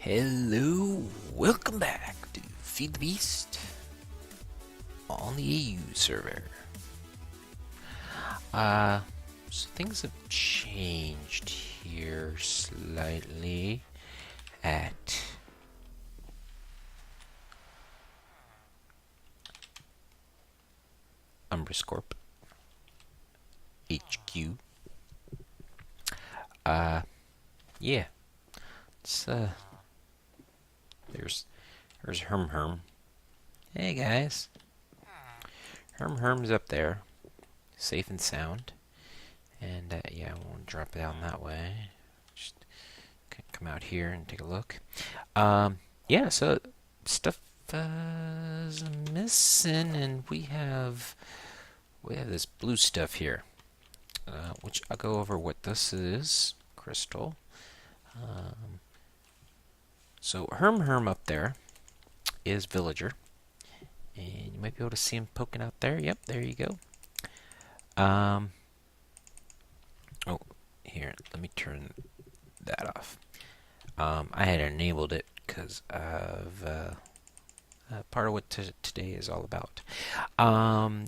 Hello, welcome back to Feed the Beast on the AU server. So things have changed here slightly at Umbrascorp HQ. Yeah, it's there's Herm. Hey guys, Herm's up there, safe and sound. And yeah, I won't drop down that way. Just come out here and take a look. Yeah, so stuff is missing, and we have this blue stuff here, which I'll go over what this is. Crystal. So Herm up there is villager, and you might be able to see him poking out there. Yep, there you go. Oh, here, let me turn that off. I had enabled it because of part of what today is all about.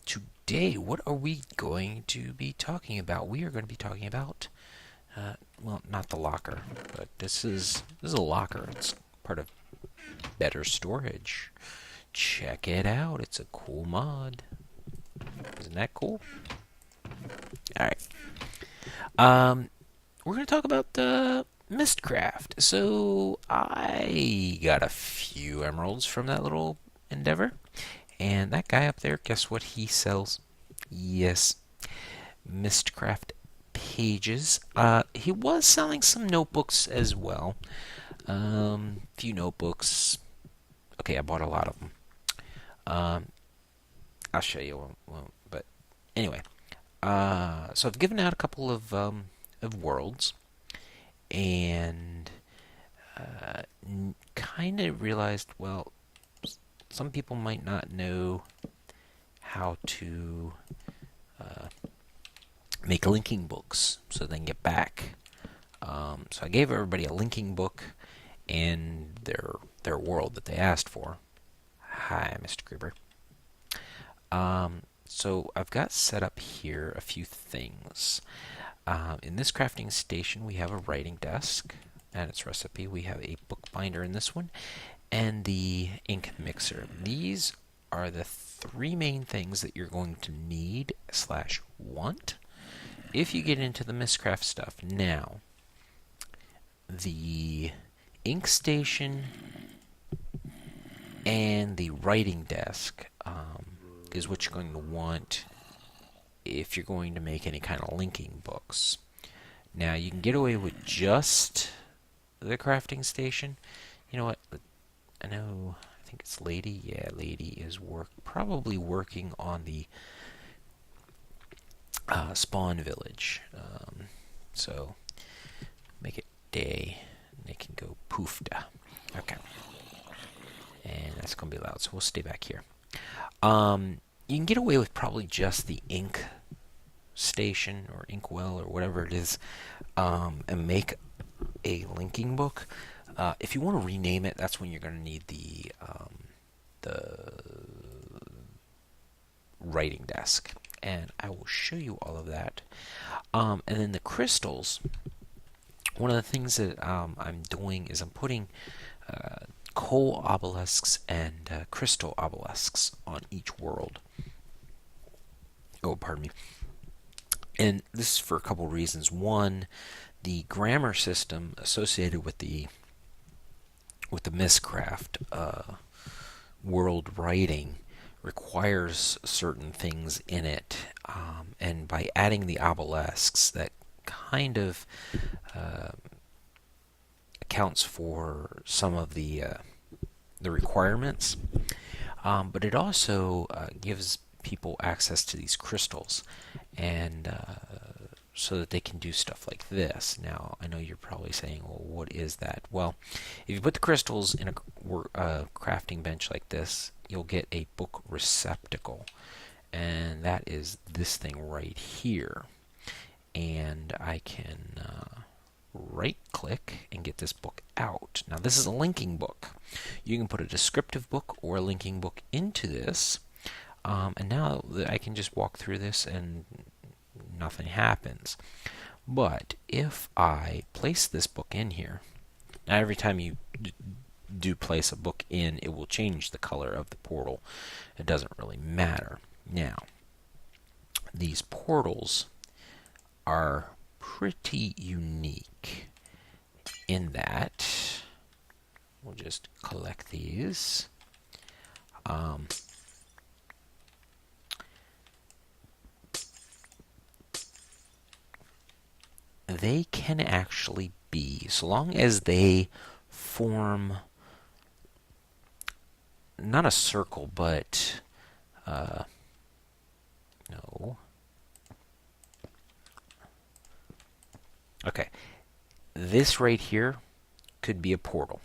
Today, what are we going to be talking about? We are going to be talking about, well, not the locker, but this is a locker. It's part of Better Storage. Check it out. It's a cool mod. Isn't that cool? All right. We're going to talk about Mistcraft. So I got a few emeralds from that little endeavor. And that guy up there, guess what he sells? Yes, Mistcraft pages. He was selling some notebooks as well. Few notebooks. Okay, I bought a lot of them. I'll show you. But anyway. So I've given out a couple of worlds, and kind of realized, well, some people might not know how to make linking books so they can get back. So I gave everybody a linking book and their world that they asked for. Hi, Mr. Gruber. So I've got set up here a few things. In this crafting station, we have a writing desk and its recipe. We have a bookbinder in this one, and the ink mixer. These are the three main things that you're going to need / want if you get into the Mistcraft stuff. Now, the ink station and the writing desk is what you're going to want if you're going to make any kind of linking books. Now, you can get away with just the crafting station. You know what? I think it's Lady. Yeah, Lady is probably working on the spawn village. So, make it day, and they can go poofda. Okay. And that's going to be loud, so we'll stay back here. You can get away with probably just the ink station or inkwell or whatever it is, and make a linking book. If you want to rename it, that's when you're going to need the writing desk, and I will show you all of that. And then the crystals. One of the things that I'm doing is I'm putting coal obelisks and crystal obelisks on each world. Oh, pardon me. And this is for a couple reasons. One, the grammar system associated with the Mistcraft world writing requires certain things in it, and by adding the obelisks, that kind of accounts for some of the requirements, but it also gives people access to these crystals, and so that they can do stuff like this. Now, I know you're probably saying, well, what is that? Well, if you put the crystals in a crafting bench like this, you'll get a book receptacle, and that is this thing right here. And I can right click and get this book out. Now this is a linking book. You can put a descriptive book or a linking book into this. And now I can just walk through this and nothing happens. But if I place this book in here, now every time you do place a book in, it will change the color of the portal. It doesn't really matter. Now, these portals are pretty unique in that we'll just collect these. They can actually be, so long as they form not a circle, but no. Okay, this right here could be a portal,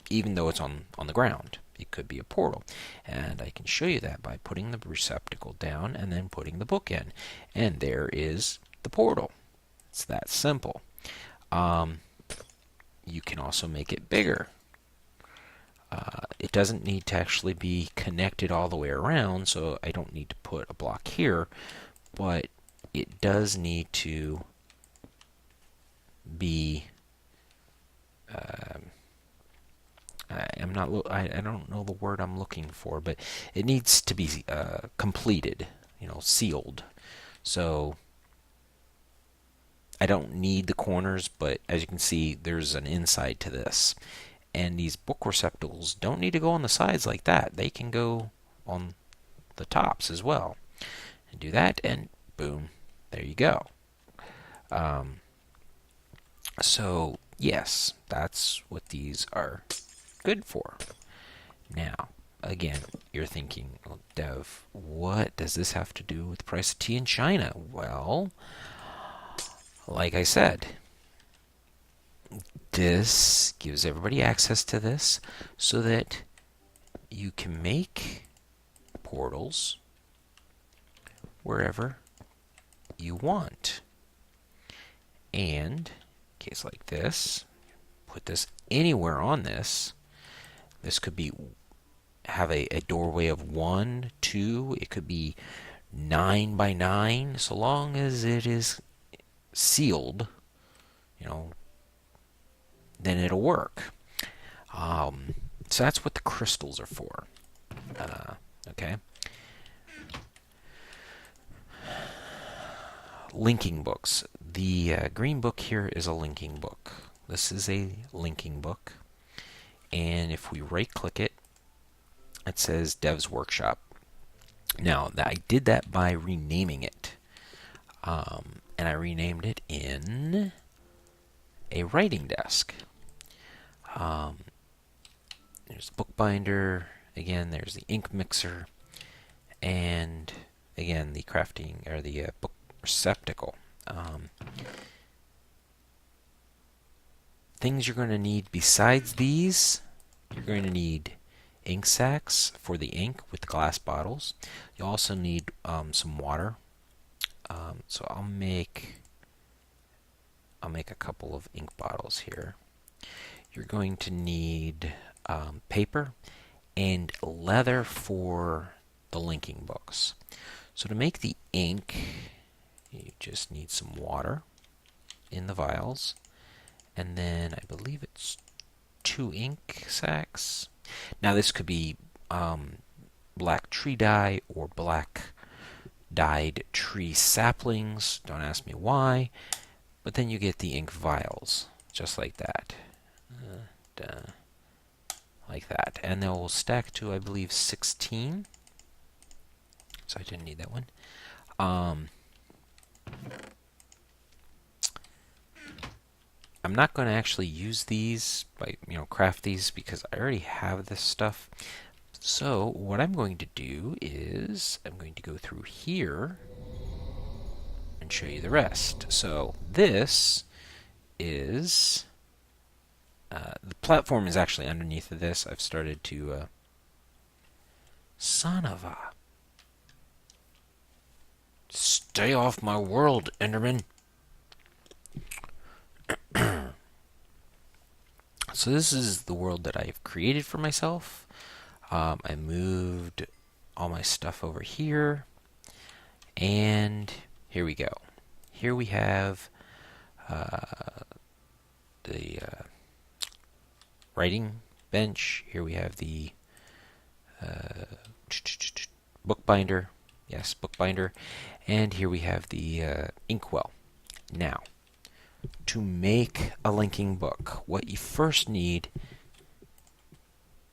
even though it's on the ground. It could be a portal, and I can show you that by putting the receptacle down and then putting the book in, and there is the portal. It's that simple. You can also make it bigger. It doesn't need to actually be connected all the way around, so I don't need to put a block here, but it does need to be I don't know the word I'm looking for, but it needs to be completed, sealed. So I don't need the corners, but as you can see, there's an inside to this. And these book receptacles don't need to go on the sides like that. They can go on the tops as well. And do that, and boom, there you go. So, yes, that's what these are good for. Now, again, you're thinking, well, Dev, what does this have to do with the price of tea in China? Well, like I said, this gives everybody access to this so that you can make portals wherever you want. And in case like this, put this anywhere on this. This could be have a doorway of 1, 2. It could be 9 by 9, so long as it is sealed, then it'll work. So that's what the crystals are for. Okay. Linking books. The green book here is a linking book. This is a linking book. And if we right-click it, it says Dev's Workshop. Now, I did that by renaming it. And I renamed it in a writing desk. There's the bookbinder. Again, there's the ink mixer. And again, the crafting, or the book receptacle. Things you're going to need besides these, you're going to need ink sacs for the ink with the glass bottles. You also need some water. So I'll make a couple of ink bottles here. You're going to need paper and leather for the linking books. So to make the ink, you just need some water in the vials, and then I believe it's 2 ink sacs. Now this could be black tree dye or black dyed tree saplings. Don't ask me why. But then you get the ink vials, just like that. Like that. And they'll stack to, I believe, 16. So I didn't need that one. I'm not going to actually use these, craft these, because I already have this stuff. So what I'm going to do is I'm going to go through here and show you the rest. So this is the platform is actually underneath of this. I've started to son of a stay off my world, Enderman. So this is the world that I've created for myself. I moved all my stuff over here, and here we go. Here we have the writing bench. Here we have the bookbinder. Yes, bookbinder. And here we have the inkwell. Now, to make a linking book, what you first need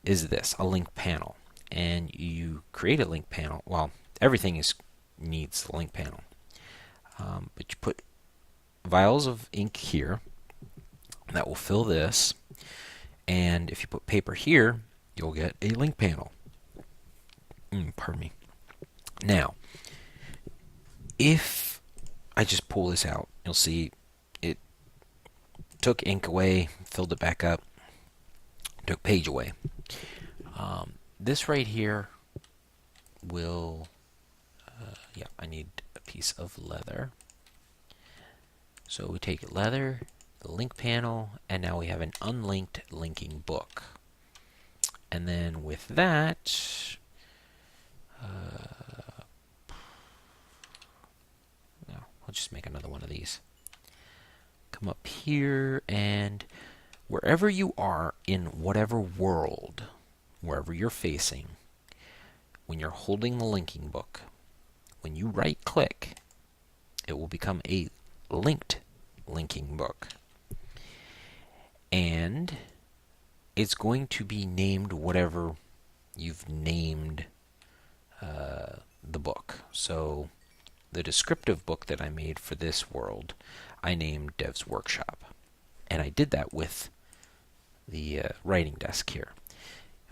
is this, a link panel. And you create a link panel. Well, everything needs a link panel. But you put vials of ink here. That will fill this. And if you put paper here, you'll get a link panel. Pardon me. Now, if I just pull this out, you'll see it took ink away, filled it back up, took page away. This right here will, yeah, I need a piece of leather. So we take leather, the link panel, and now we have an unlinked linking book. And then with that, I'll just make another one of these. Come up here, and wherever you are in whatever world, wherever you're facing, when you're holding the linking book, when you right-click, it will become a linked linking book. And it's going to be named whatever you've named the book. So the descriptive book that I made for this world, I named Dev's Workshop. And I did that with the writing desk here.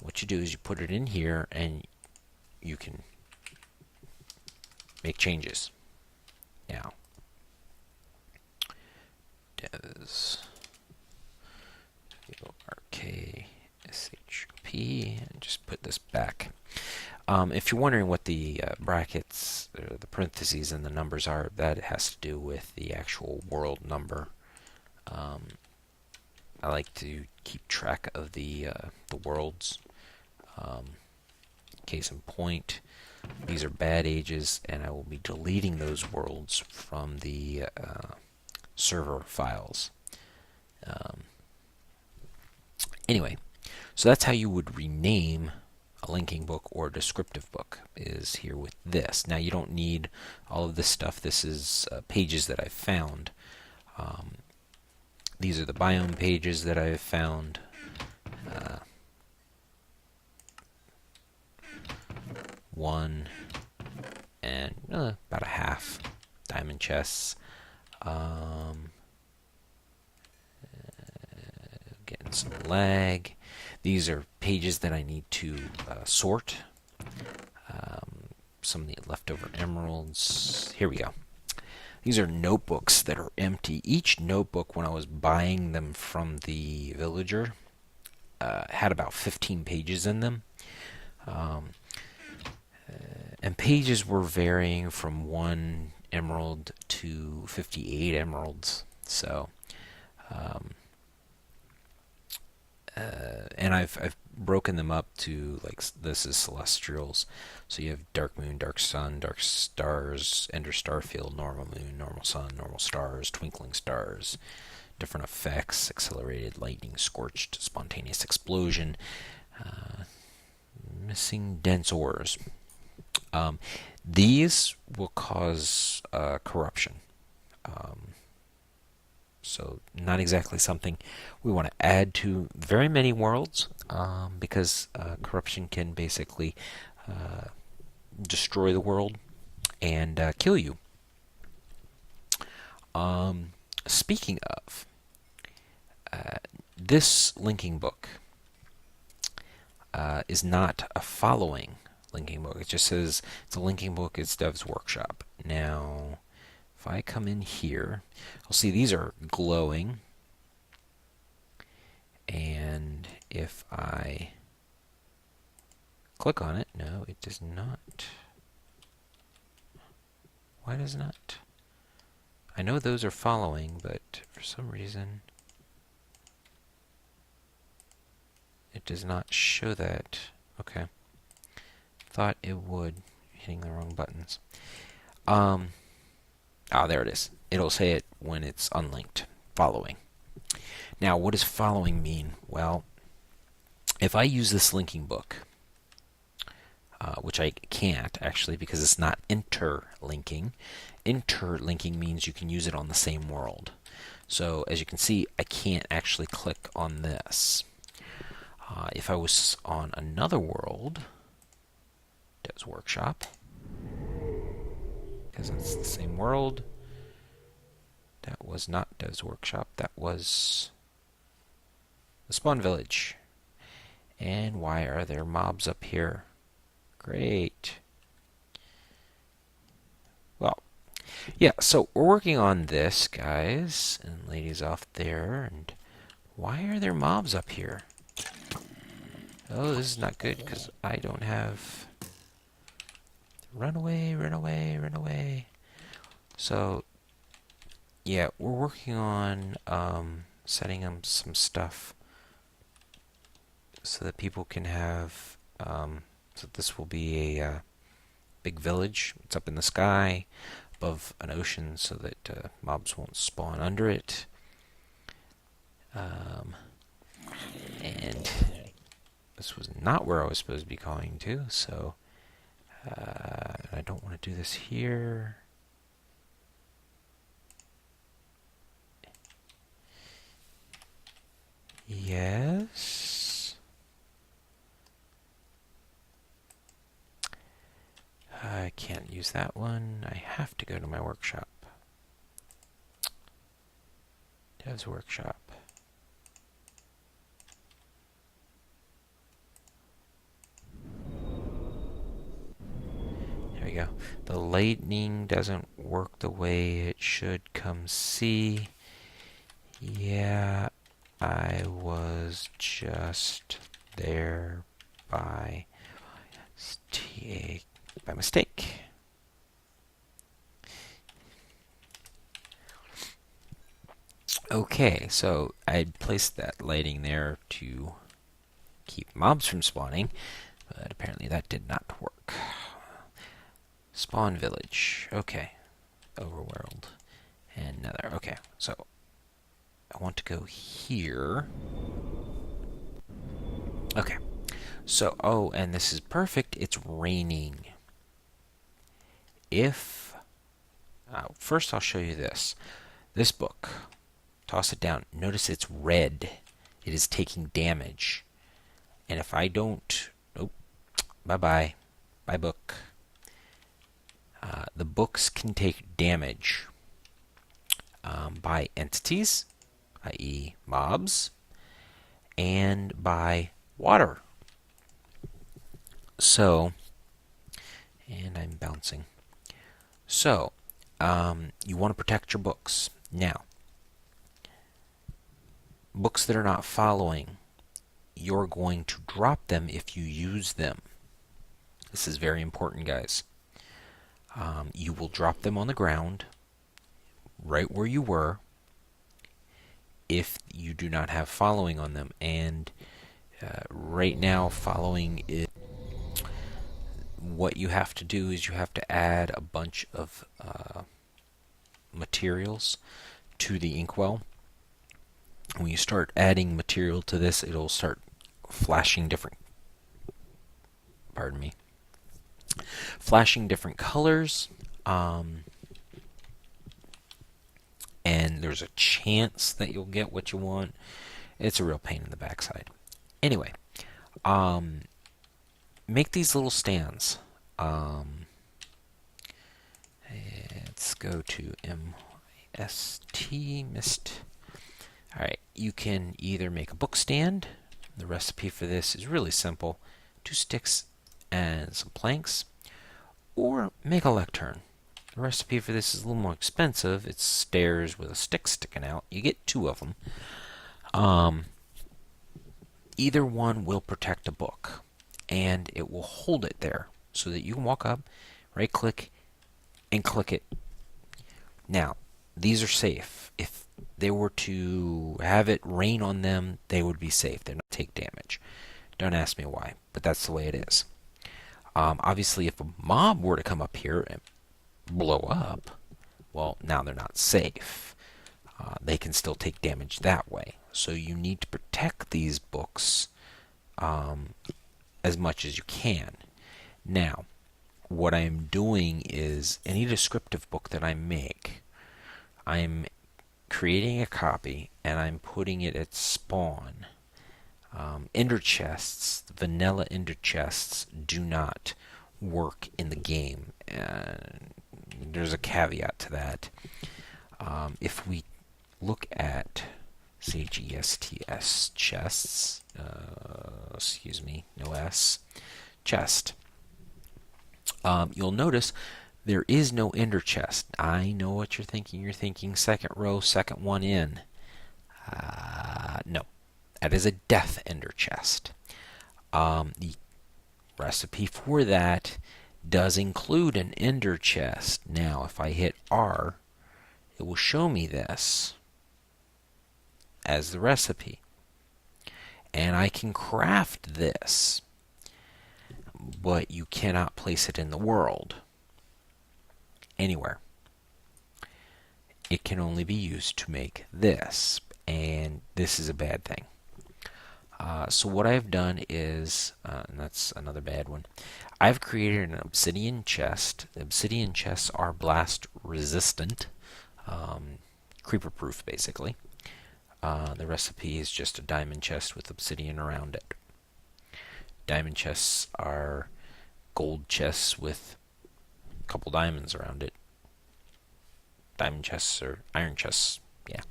What you do is you put it in here, and you can make changes. Now, Dev's RKSHP, and just put this back. If you're wondering what the brackets, the parentheses, and the numbers are, that has to do with the actual world number. I like to keep track of the worlds. Case in point, these are bad ages, and I will be deleting those worlds from the server files. Anyway, so that's how you would rename a linking book or a descriptive book, is here with this. Now, you don't need all of this stuff. This is pages that I've found. These are the biome pages that I've found. One and about a half diamond chests. Getting some lag. These are pages that I need to sort. Some of the leftover emeralds. Here we go. These are notebooks that are empty. Each notebook, when I was buying them from the villager, had about 15 pages in them. And pages were varying from 1 emerald to 58 emeralds. So, and I've broken them up to, like, this is celestials. So you have dark moon, dark sun, dark stars, ender starfield, normal moon, normal sun, normal stars, twinkling stars, different effects, accelerated lightning, scorched, spontaneous explosion, missing dense ores. These will cause corruption. So not exactly something we want to add to very many worlds, because corruption can basically destroy the world and kill you. Speaking of, this linking book is not a following linking book. It just says it's a linking book, it's Dev's Workshop. Now, if I come in here, I'll see these are glowing. And if I click on it, no, it does not. Why does it not? I know those are following, but for For some reason, it does not show that. Okay. Thought it would. Hitting the wrong buttons. There it is. It'll say it when it's unlinked. Following. Now, what does following mean? Well, if I use this linking book, which I can't actually because it's not interlinking. Interlinking means you can use it on the same world. So as you can see, I can't actually click on this. If I was on another world, Dev's Workshop, because it's the same world. That was not Dev's Workshop. That was the Spawn Village. And why are there mobs up here? Great. Well, yeah, so we're working on this, guys and ladies off there. And why are there mobs up here? Oh, this is not good because I don't have... Run away, run away, run away. So, yeah, we're working on setting up some stuff so that people can have... so this will be a big village. It's up in the sky above an ocean so that mobs won't spawn under it. And this was not where I was supposed to be going to, so I don't want to do this here. Yes. I can't use that one. I have to go to my workshop. Dev's Workshop. There we go. The lightning doesn't work the way it should. Come see. Yeah, I was just there by mistake. Okay, so I placed that lighting there to keep mobs from spawning, but apparently that did not work. Spawn Village. Okay. Overworld. And Nether. Okay, so I want to go here. Okay. So, oh, and this is perfect. It's raining. If... first I'll show you this. This book. Toss it down. Notice it's red. It is taking damage. And if I don't... Oh, bye-bye. Bye, book. The books can take damage by entities, i.e. mobs, and by water. So, and I'm bouncing. So, you want to protect your books. Now, books that are not following, you're going to drop them if you use them. This is very important, guys. You will drop them on the ground, right where you were, if you do not have following on them. And right now, following is... What you have to do is you have to add a bunch of materials to the inkwell. When you start adding material to this, it'll start flashing different... Pardon me. Flashing different colors. And there's a chance that you'll get what you want. It's a real pain in the backside. Anyway, make these little stands. Let's go to mist. Alright, you can either make a book stand. The recipe for this is really simple. 2 sticks and some planks. Or make a lectern. The recipe for this is a little more expensive. It's stairs with a stick sticking out. You get 2 of them. Either one will protect a book. And it will hold it there so that you can walk up, right-click, and click it. Now, these are safe. If they were to have it rain on them, they would be safe. They're not take damage. Don't ask me why, but that's the way it is. Obviously, if a mob were to come up here and blow up, well, now they're not safe. They can still take damage that way. So you need to protect these books as much as you can. Now, what I'm doing is any descriptive book that I make, I'm creating a copy and I'm putting it at spawn. Ender chests, vanilla ender chests, do not work in the game. There's a caveat to that. If we look at CHESTS chests, excuse me, no S, chest, you'll notice there is no ender chest. I know what you're thinking. You're thinking second row, second one in. No, that is a death ender chest. The recipe for that does include an ender chest. Now, if I hit R, it will show me this as the recipe. And I can craft this, but you cannot place it in the world anywhere. It can only be used to make this, and this is a bad thing. So what I've done is, and that's another bad one, I've created an obsidian chest. The obsidian chests are blast resistant, creeper proof basically. The recipe is just a diamond chest with obsidian around it. Diamond chests are gold chests with a couple diamonds around it. Diamond chests are iron chests, yeah.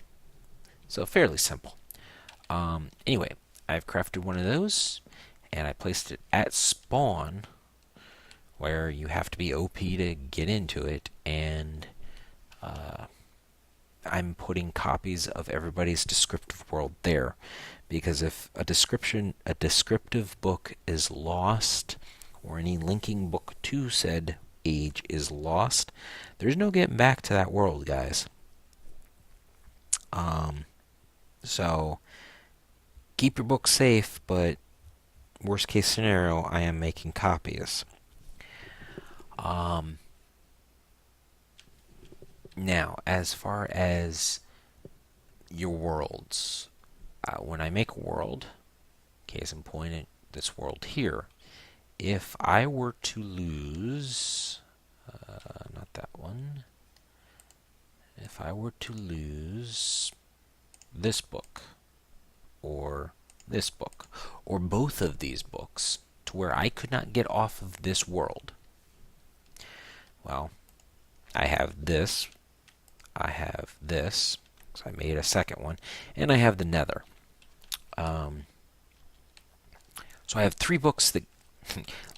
So fairly simple. Anyway, I've crafted one of those, and I placed it at spawn, where you have to be OP to get into it, and I'm putting copies of everybody's descriptive world there, because if a descriptive book is lost, or any linking book to said age is lost, there's no getting back to that world, guys. So keep your book safe, but worst case scenario, I am making copies. Now, as far as your worlds, when I make a world, case in point, this world here, if I were to lose, not that one, if I were to lose this book, or this book, or both of these books, to where I could not get off of this world, well, I have this, because I made a second one, and I have the nether. So I have 3 books that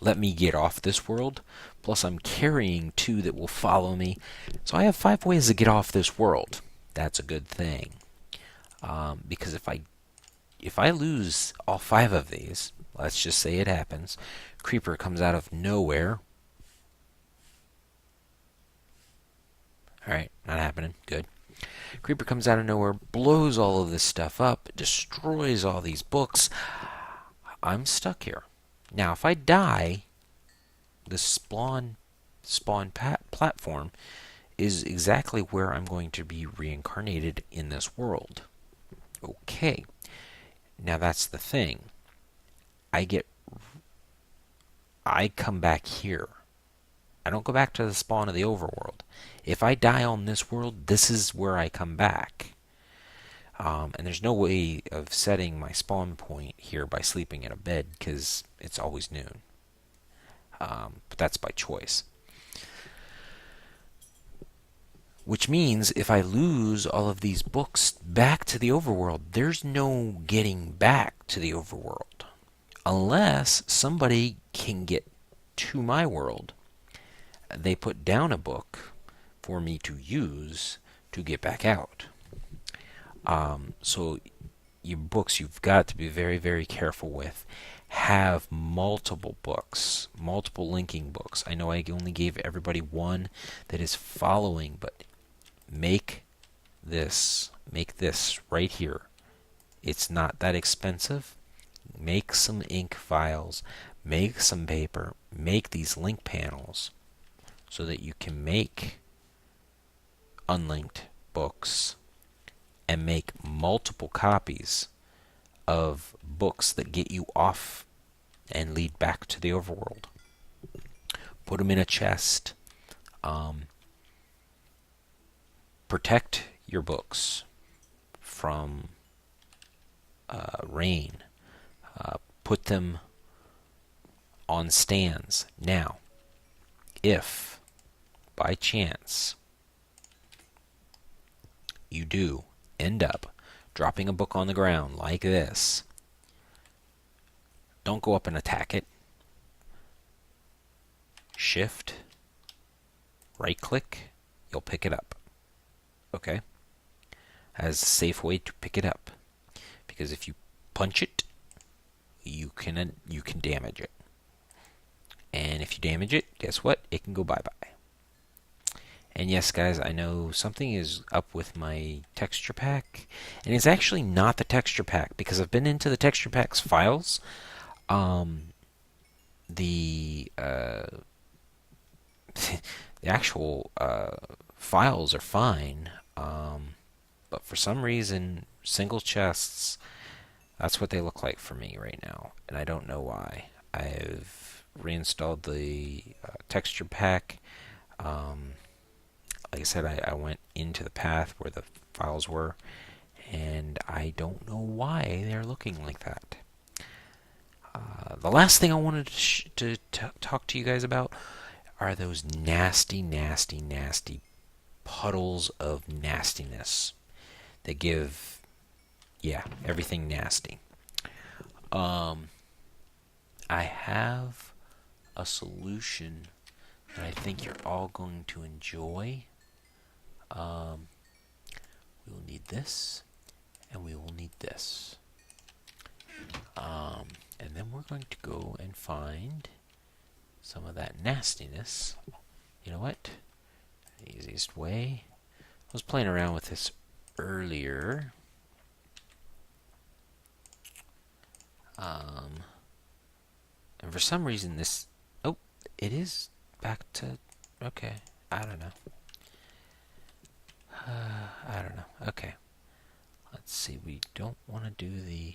let me get off this world, plus I'm carrying 2 that will follow me. So I have 5 ways to get off this world. That's a good thing. Because if I lose all 5 of these, let's just say it happens, creeper comes out of nowhere. Alright, not happening. Good. Creeper comes out of nowhere, blows all of this stuff up, destroys all these books. I'm stuck here. Now, if I die, the spawn platform is exactly where I'm going to be reincarnated in this world. Okay. Now, that's the thing. I come back here. I don't go back to the spawn of the overworld. If I die on this world, this is where I come back. And there's no way of setting my spawn point here by sleeping in a bed, because it's always noon. But that's by choice. Which means if I lose all of these books back to the overworld, there's no getting back to the overworld. Unless somebody can get to my world. They put down a book for me to use to get back out. So your books you've got to be very, very careful with. Have multiple books, multiple linking books. I know I only gave everybody one that is following, but make this. Make this right here. It's not that expensive. Make some ink vials. Make some paper. Make these link panels so that you can make unlinked books and make multiple copies of books that get you off and lead back to the overworld. Put them in a chest. Protect your books from rain. Put them on stands. Now, if by chance you do end up dropping a book on the ground like this, don't go up and attack it. Shift, right click, you'll pick it up. Okay? As a safe way to pick it up. Because if you punch it, you can damage it. And if you damage it, guess what? It can go bye-bye. And yes, guys, I know something is up with my texture pack. And it's actually not the texture pack, because I've been into the texture pack's files. The actual files are fine. But for some reason, single chests, that's what they look like for me right now. And I don't know why. I've reinstalled the texture pack. Like I said, I went into the path where the files were, and I don't know why they're looking like that. The last thing I wanted to talk to you guys about are those nasty, nasty, nasty puddles of nastiness that give, everything nasty. I have a solution that I think you're all going to enjoy. We will need this, and we will need this. And then we're going to go and find some of that nastiness. You know what? The easiest way. I was playing around with this earlier. And for some reason this... Oh, it is back to... Okay, I don't know. Okay. Let's see, we don't want to do the...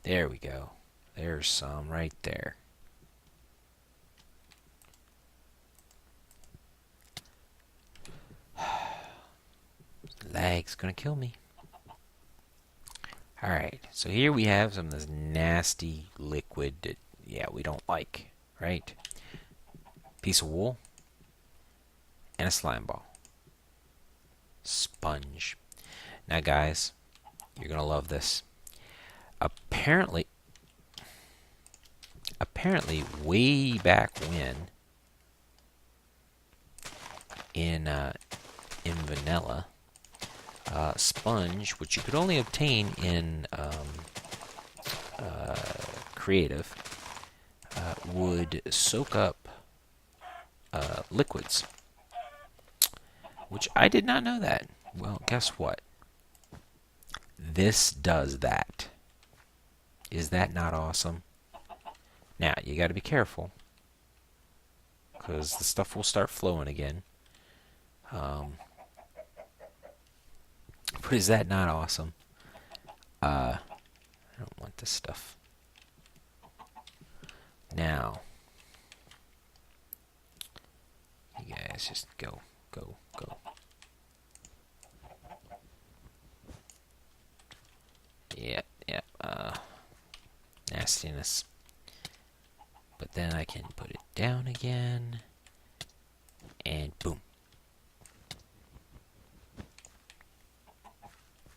There we go. There's some right there. Lag's gonna kill me. Alright, so here we have some of this nasty liquid that, we don't like, right? Piece of wool and a slime ball. Sponge. Now, guys, you're gonna love this. Apparently, way back when, in vanilla, sponge, which you could only obtain in creative, would soak up liquids, which I did not know that. Well, guess what? This does that. Is that not awesome? Now, you got to be careful, because the stuff will start flowing again. But is that not awesome? I don't want this stuff. Now, you guys just go. Nastiness. But then I can put it down again, and boom.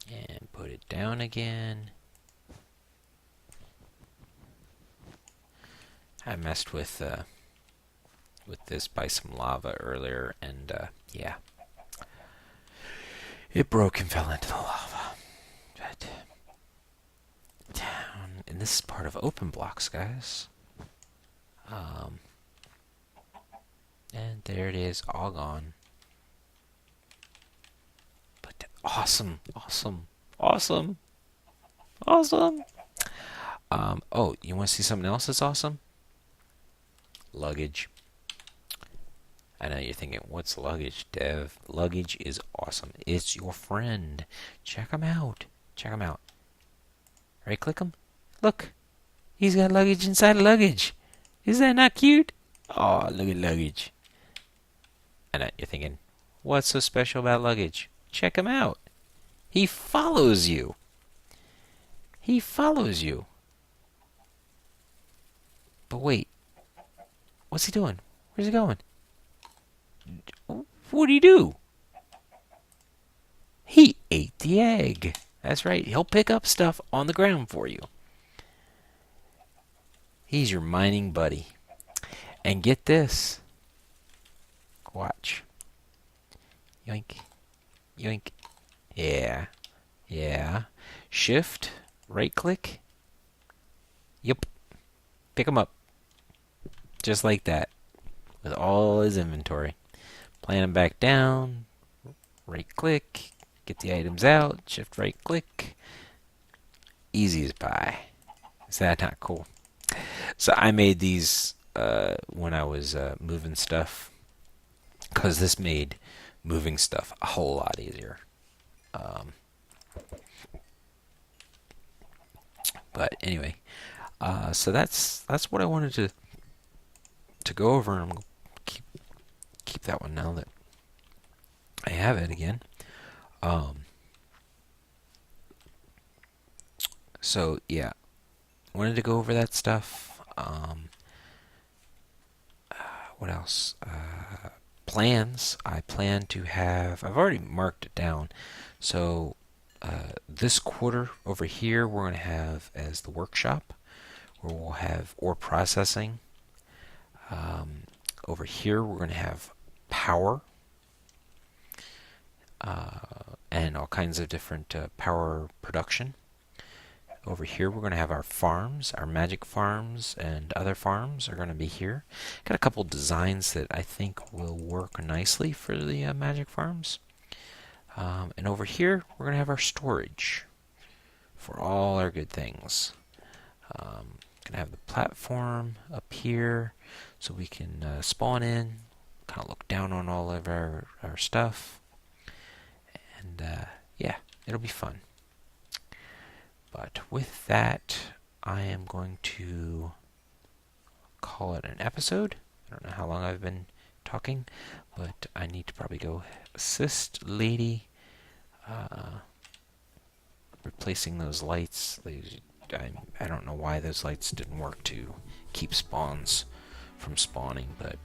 And put it down again. I messed with this by some lava earlier, and it broke and fell into the lava. But down, and this is part of open blocks, guys. And there it is, all gone. But awesome, awesome, awesome, awesome. Oh, you want to see something else that's awesome? Luggage. I know you're thinking, what's luggage, Dev? Luggage is awesome. It's your friend. Check him out. Check him out. Right click him. Look. He's got luggage inside of luggage. Is that not cute? Oh, look at luggage. I know you're thinking, what's so special about luggage? Check him out. He follows you. He follows you. But wait. What's he doing? Where's he going? What do you do? He ate the egg. That's right. He'll pick up stuff on the ground for you. He's your mining buddy. And get this. Watch. Yoink. Yoink. Yeah. Yeah. Shift. Right click. Yep. Pick him up. Just like that. With all his inventory. Plant him back down. Right click. Get the items out. Shift right click. Easy as pie. Is that not cool? So I made these when I was moving stuff, because this made moving stuff a whole lot easier. But anyway, so that's what I wanted to go over, and I'm gonna keep that one now that I have it again. So yeah, wanted to go over that stuff. What else? Plans. I plan to have. I've already marked it down. So this quarter over here, we're going to have as the workshop, where we'll have ore processing. Over here, we're going to have power. And all kinds of different power production. Over here, we're going to have our farms, our magic farms, and other farms are going to be here. Got a couple designs that I think will work nicely for the magic farms. And over here, we're going to have our storage for all our good things. Going to have the platform up here so we can spawn in, kind of look down on all of our stuff. And yeah, it'll be fun. But with that, I am going to call it an episode. I don't know how long I've been talking, but I need to probably go assist Lady replacing those lights. I don't know why those lights didn't work to keep spawns from spawning, but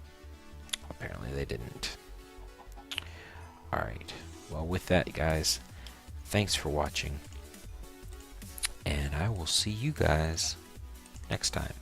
apparently they didn't. Alright, well with that guys, thanks for watching. And I will see you guys next time.